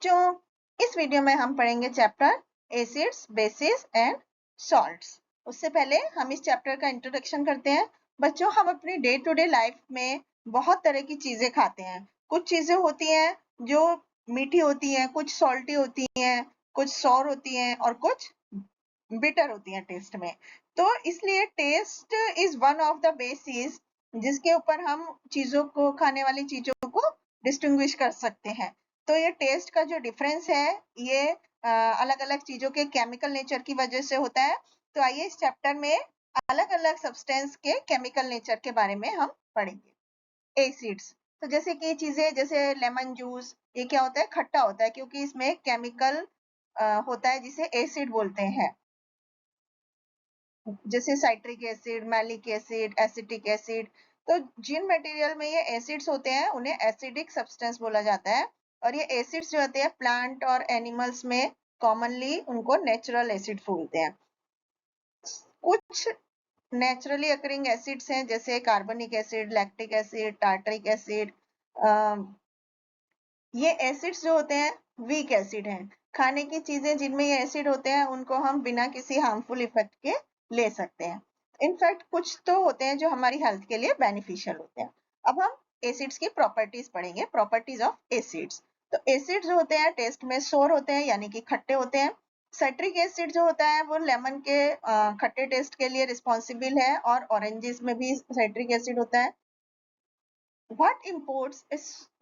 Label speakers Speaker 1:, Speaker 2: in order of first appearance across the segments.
Speaker 1: बच्चों, इस वीडियो में हम पढ़ेंगे chapter acids, basis and salts. उससे पहले हम इस चैप्टर का इंट्रोडक्शन करते हैं। बच्चों, हम अपनी डे टू डे लाइफ में बहुत तरह की चीजें खाते हैं। कुछ चीजें होती हैं जो मीठी होती हैं, कुछ सॉल्टी होती हैं, कुछ सॉर होती हैं और कुछ बिटर होती हैं टेस्ट में। तो इसलिए taste is one of the basis जिसके ऊपर हम चीजों को, खाने वाली चीजों को डिस्टिंग्विश कर सकते हैं। तो ये टेस्ट का जो डिफरेंस है ये अलग अलग चीजों के केमिकल नेचर की वजह से होता है। तो आइए इस चैप्टर में अलग अलग सब्सटेंस के केमिकल नेचर के बारे में हम पढ़ेंगे। एसिड्स, तो जैसे कि चीजें जैसे लेमन जूस, ये क्या होता है? खट्टा होता है क्योंकि इसमें केमिकल होता है जिसे एसिड बोलते हैं, जैसे citric acid, malic acid, acetic acid. तो जिन मटेरियल में ये एसिड्स होते हैं उन्हें एसिडिक सब्सटेंस बोला जाता है। और ये एसिड्स जो होते हैं प्लांट और एनिमल्स में कॉमनली उनको नेचुरल एसिड बोलते हैं। कुछ नेचुरली अकरिंग एसिड्स हैं जैसे कार्बनिक acid, lactic acid, tartaric acid. ये एसिड्स जो होते हैं वीक एसिड हैं। खाने की चीजें जिनमें ये एसिड होते हैं उनको हम बिना किसी हार्मफुल इफेक्ट के ले सकते हैं। इनफैक्ट कुछ तो होते हैं जो हमारी हेल्थ के लिए बेनिफिशियल होते हैं। अब हम एसिड्स की प्रॉपर्टीज पढ़ेंगे, प्रॉपर्टीज ऑफ एसिड्स। तो एसिड जो होते हैं टेस्ट में सोर होते हैं, यानी कि खट्टे होते हैं। साइट्रिक एसिड जो होता है वो लेमन के खट्टे टेस्ट के लिए रिस्पॉन्सिबल है, और ऑरेंजेस में भी साइट्रिक एसिड होता है। What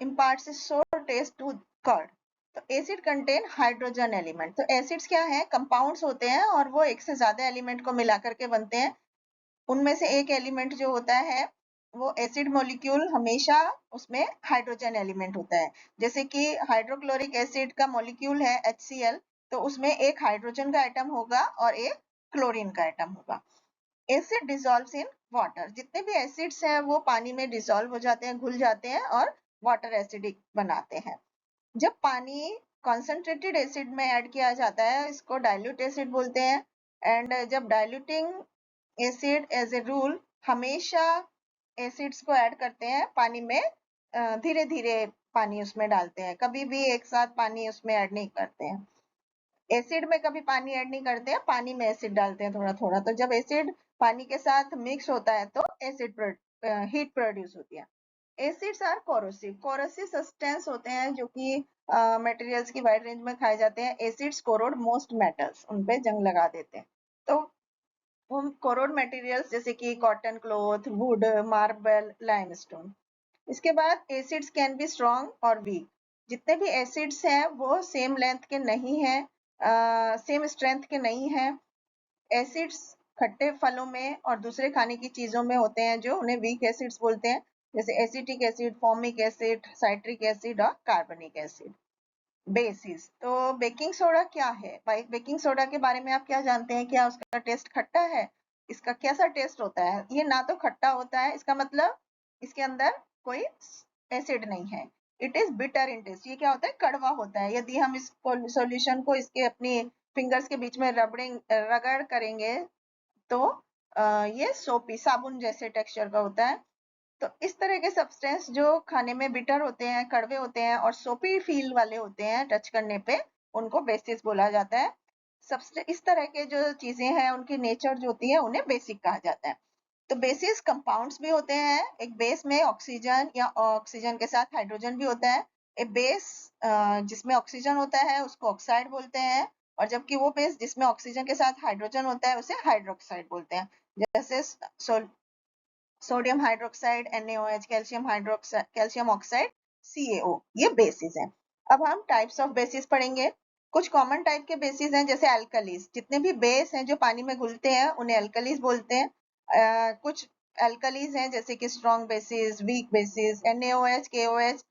Speaker 1: imparts a sour taste to curd? तो एसिड कंटेन हाइड्रोजन एलिमेंट। तो एसिड्स क्या है? कंपाउंड्स होते हैं और वो एक से ज्यादा एलिमेंट को मिला करके बनते हैं। उनमें से एक एलिमेंट जो होता है वो एसिड मॉलिक्यूल हमेशा उसमें हाइड्रोजन एलिमेंट होता है। जैसे कि हाइड्रोक्लोरिक एसिड का मॉलिक्यूल है HCl, तो उसमें एक हाइड्रोजन का एटम होगा और एक क्लोरीन का एटम होगा। एसिड डिसॉल्व्स इन वाटर, जितने भी एसिड्स हैं वो पानी में डिसॉल्व हो जाते हैं, घुल जाते हैं और वाटर एसिडिक बनाते हैं। जब पानी कॉन्सेंट्रेटेड एसिड में ऐड किया जाता है इसको डाइल्यूट एसिड बोलते हैं। एंड जब diluting acid as a rule हमेशा एसिड्स को ऐड करते हैं पानी में, धीरे धीरे पानी उसमें डालते हैं, कभी भी एक साथ पानी उसमें ऐड नहीं करते हैं। एसिड में कभी पानी ऐड नहीं करते हैं, पानी में एसिड डालते हैं थोड़ा थोड़ा। तो जब एसिड पानी के साथ मिक्स होता है तो एसिड हीट प्रोड्यूस होती है। Acids are corrosive, corrosive substance होते हैं जो कि मटेरियल्स की वाइड रेंज में खाए जाते हैं। एसिड्स कोरोड मोस्ट मेटल्स, उन पे जंग लगा देते हैं। तो उन कोरोड मटेरियल्स जैसे कि cotton cloth, would, marble, limestone. इसके बाद एसिड्स कैन बी स्ट्रॉन्ग और वीक। जितने भी एसिड्स हैं वो सेम लेंथ के नहीं हैं, सेम स्ट्रेंथ के नहीं हैं। एसिड्स खट्टे फलों में और दूसरे खाने की चीजों में होते हैं जो उन्हें वीक एसिड्स बोलते हैं, जैसे acetic acid, formic acid, citric acid और कार्बनिक एसिड। बेसिस, तो बेकिंग सोडा क्या है? बेकिंग सोडा के बारे में आप क्या जानते हैं? क्या उसका टेस्ट खट्टा है? इसका कैसा टेस्ट होता है? ये ना तो खट्टा होता है, इसका मतलब इसके अंदर कोई एसिड नहीं है। It is bitter in taste. ये क्या होता है? कड़वा होता है। यदि हम इस सॉल्यूशन को इसके अपनी फिंगर्स के बीच में रगड़ करेंगे तो ये सोपी, साबुन जैसे टेक्सचर का होता है। तो इस तरह के सब्सटेंस जो खाने में बिटर होते हैं, कड़वे होते हैं और सोपी फील वाले होते हैं टच करने पे, उनको बेसिस बोला जाता है। सबसे इस तरह के जो चीजें हैं उनकी नेचर जो होती है उन्हें बेसिक कहा जाता है। तो बेसिस कंपाउंड्स भी होते हैं। एक बेस में ऑक्सीजन या ऑक्सीजन के साथ हाइड्रोजन भी होता है। एक बेस जिसमें ऑक्सीजन होता है उसको ऑक्साइड बोलते हैं, और जबकि वो बेस जिसमें ऑक्सीजन के साथ हाइड्रोजन होता है उसे हाइड्रोक्साइड बोलते हैं। जैसे sodium hydroxide NaOH, calcium oxide CaO, ये बेसिस हैं। अब हम टाइप्स ऑफ बेसिस पढ़ेंगे। कुछ कॉमन टाइप के बेसिस हैं जैसे अल्कलीज। जितने भी बेस हैं जो पानी में घुलते हैं उन्हें अल्कलीज बोलते हैं। कुछ अल्कलीज हैं जैसे कि strong bases, weak bases. NaOH, KOH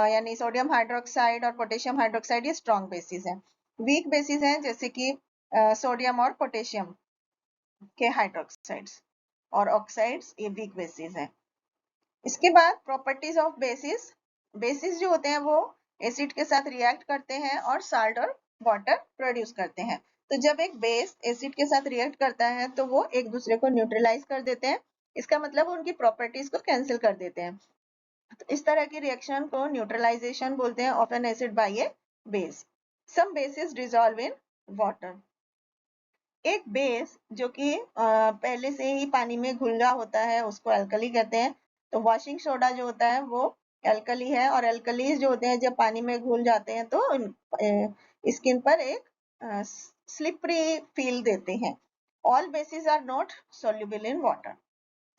Speaker 1: यानी सोडियम हाइड्रोक्साइड और पोटेशियम हाइड्रोक्साइड, ये स्ट्रॉन्ग बेसिस हैं। वीक बेसिस हैं जैसे कि सोडियम और पोटेशियम के हाइड्रोक्साइड्स और ऑक्साइड्स, ये वीक बेसिस हैं। इसके बाद प्रॉपर्टीज ऑफ बेसिस। बेसिस जो होते हैं वो एसिड के साथ रिएक्ट करते हैं और साल्ट और वाटर प्रोड्यूस करते हैं। तो जब एक बेस एसिड के साथ रिएक्ट करता है तो वो एक दूसरे को न्यूट्रलाइज कर देते हैं। इसका मतलब उनकी प्रॉपर्टीज को कैंसिल कर देते हैं। तो इस तरह की रिएक्शन को न्यूट्रलाइजेशन बोलते हैं of N acid by A base. Some bases dissolve in water. एक बेस जो कि पहले से ही पानी में घुला होता है उसको अल्कली कहते हैं। तो वॉशिंग सोडा जो होता है वो अल्कली है, और अल्कलीज जो होते हैं जब पानी में घुल जाते हैं तो स्किन पर एक स्लिपरी फील देते हैं। All bases are not soluble in water.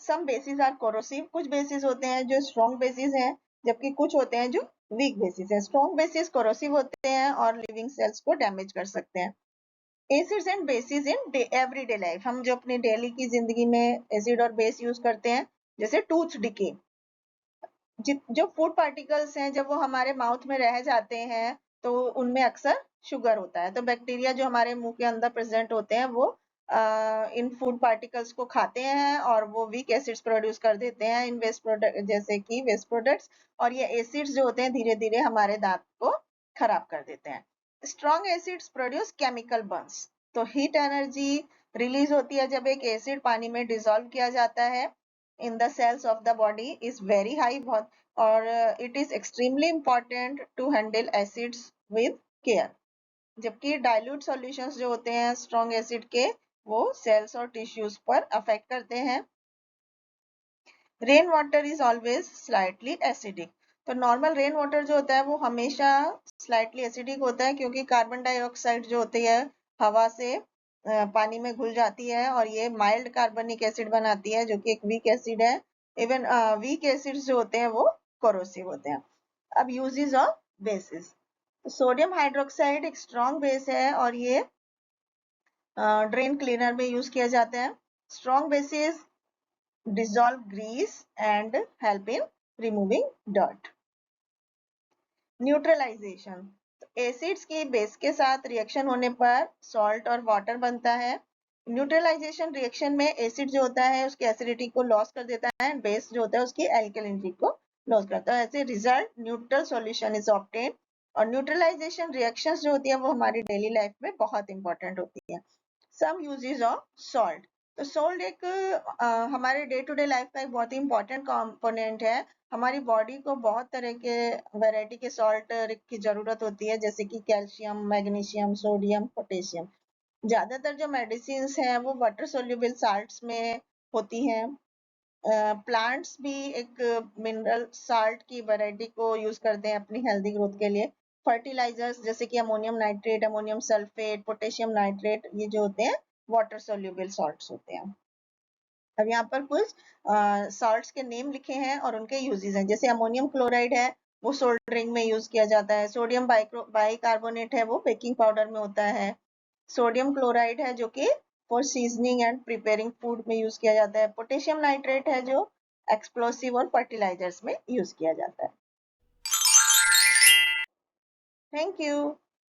Speaker 1: Some bases are corrosive. कुछ बेसिस होते हैं जो स्ट्रॉन्ग बेसिस हैं, जबकि कुछ होते हैं जो वीक बेसिस हैं। स्ट्रॉन्ग बेसिस कोरोसिव होते हैं और लिविंग सेल्स को डैमेज कर सकते हैं। Acids and bases in everyday life. हम जो अपनी डेली की जिंदगी में एसिड और बेस यूज करते हैं, जैसे टूथ डिके, जो फूड पार्टिकल्स हैं जब वो हमारे माउथ में रह जाते हैं तो उनमें अक्सर शुगर होता है। तो बैक्टीरिया जो हमारे मुंह के अंदर प्रेजेंट होते हैं वो इन फूड पार्टिकल्स को खाते हैं और वो वीक एसिड्स प्रोड्यूस कर देते हैं इन वेस्ट प्रोडक्ट, जैसे कि वेस्ट प्रोडक्ट्स। और ये एसिड्स जो होते हैं धीरे धीरे हमारे दांत को खराब कर देते हैं। Strong acids produce chemical Burns. तो हीट एनर्जी रिलीज होती है जब एक एसिड पानी में डिसॉल्व किया जाता है in the cells of the body is very high, बहुत, और it is extremely important to handle acids with care। जबकि डाइल्यूट सॉल्यूशंस जो होते हैं स्ट्रॉन्ग एसिड के, वो सेल्स और टिश्यूज पर अफेक्ट करते हैं। Rain water is always slightly acidic. तो नॉर्मल रेन वाटर जो होता है वो हमेशा स्लाइटली एसिडिक होता है, क्योंकि कार्बन डाइऑक्साइड जो होती है हवा से पानी में घुल जाती है और ये माइल्ड कार्बनिक एसिड बनाती है जो कि एक वीक एसिड है। इवन वीक एसिड्स जो होते हैं वो कोरोसिव होते हैं। अब uses of basis. Sodium hydroxide एक स्ट्रॉन्ग बेस है और ये ड्रेन क्लीनर में यूज किया जाता है। Strong bases dissolve grease and help in removing dirt। Neutralization. Acids की बेस के साथ रिएक्शन होने पर सॉल्ट और वाटर बनता है। न्यूट्रलाइजेशन रिएक्शन में एसिड जो होता है उसकी एसिडिटी को लॉस कर देता है एंड बेस जो होता है उसकी एल्कलिनिटी को लॉस करता है। ऐसे result neutral solution is obtain. और न्यूट्रलाइजेशन रिएक्शंस जो होती है वो हमारी डेली लाइफ में बहुत इंपॉर्टेंट होती है। Some uses of salt. तो सॉल्ट एक हमारे डे टू डे लाइफ का एक बहुत ही इंपॉर्टेंट कंपोनेंट है। हमारी बॉडी को बहुत तरह के वैरायटी के सॉल्ट की जरूरत होती है, जैसे कि कैल्शियम, मैग्नीशियम, सोडियम, पोटेशियम। ज्यादातर जो मेडिसिन हैं वो वाटर सोल्यूबल साल्ट्स में होती हैं। प्लांट्स भी एक मिनरल साल्ट की वैरायटी को यूज करते हैं अपनी हेल्दी ग्रोथ के लिए। फर्टिलाइजर्स जैसे कि ammonium nitrate, ammonium sulphate, potassium nitrate, ये जो होते हैं वाटर सोल्यूबल सॉल्ट्स होते हैं। अब यहाँ पर कुछ सॉल्ट्स के नेम लिखे हैं और उनके यूजेस हैं। जैसे अमोनियम क्लोराइड है वो सोल्डरिंग में यूज किया जाता है। सोडियम बाइकार्बोनेट है वो बेकिंग पाउडर में होता है। सोडियम क्लोराइड है जो कि for seasoning and preparing food में यूज किया जाता है। पोटेशियम नाइट्रेट है जो एक्सप्लोसिव और फर्टिलाइजर्स में यूज किया जाता है। Thank you.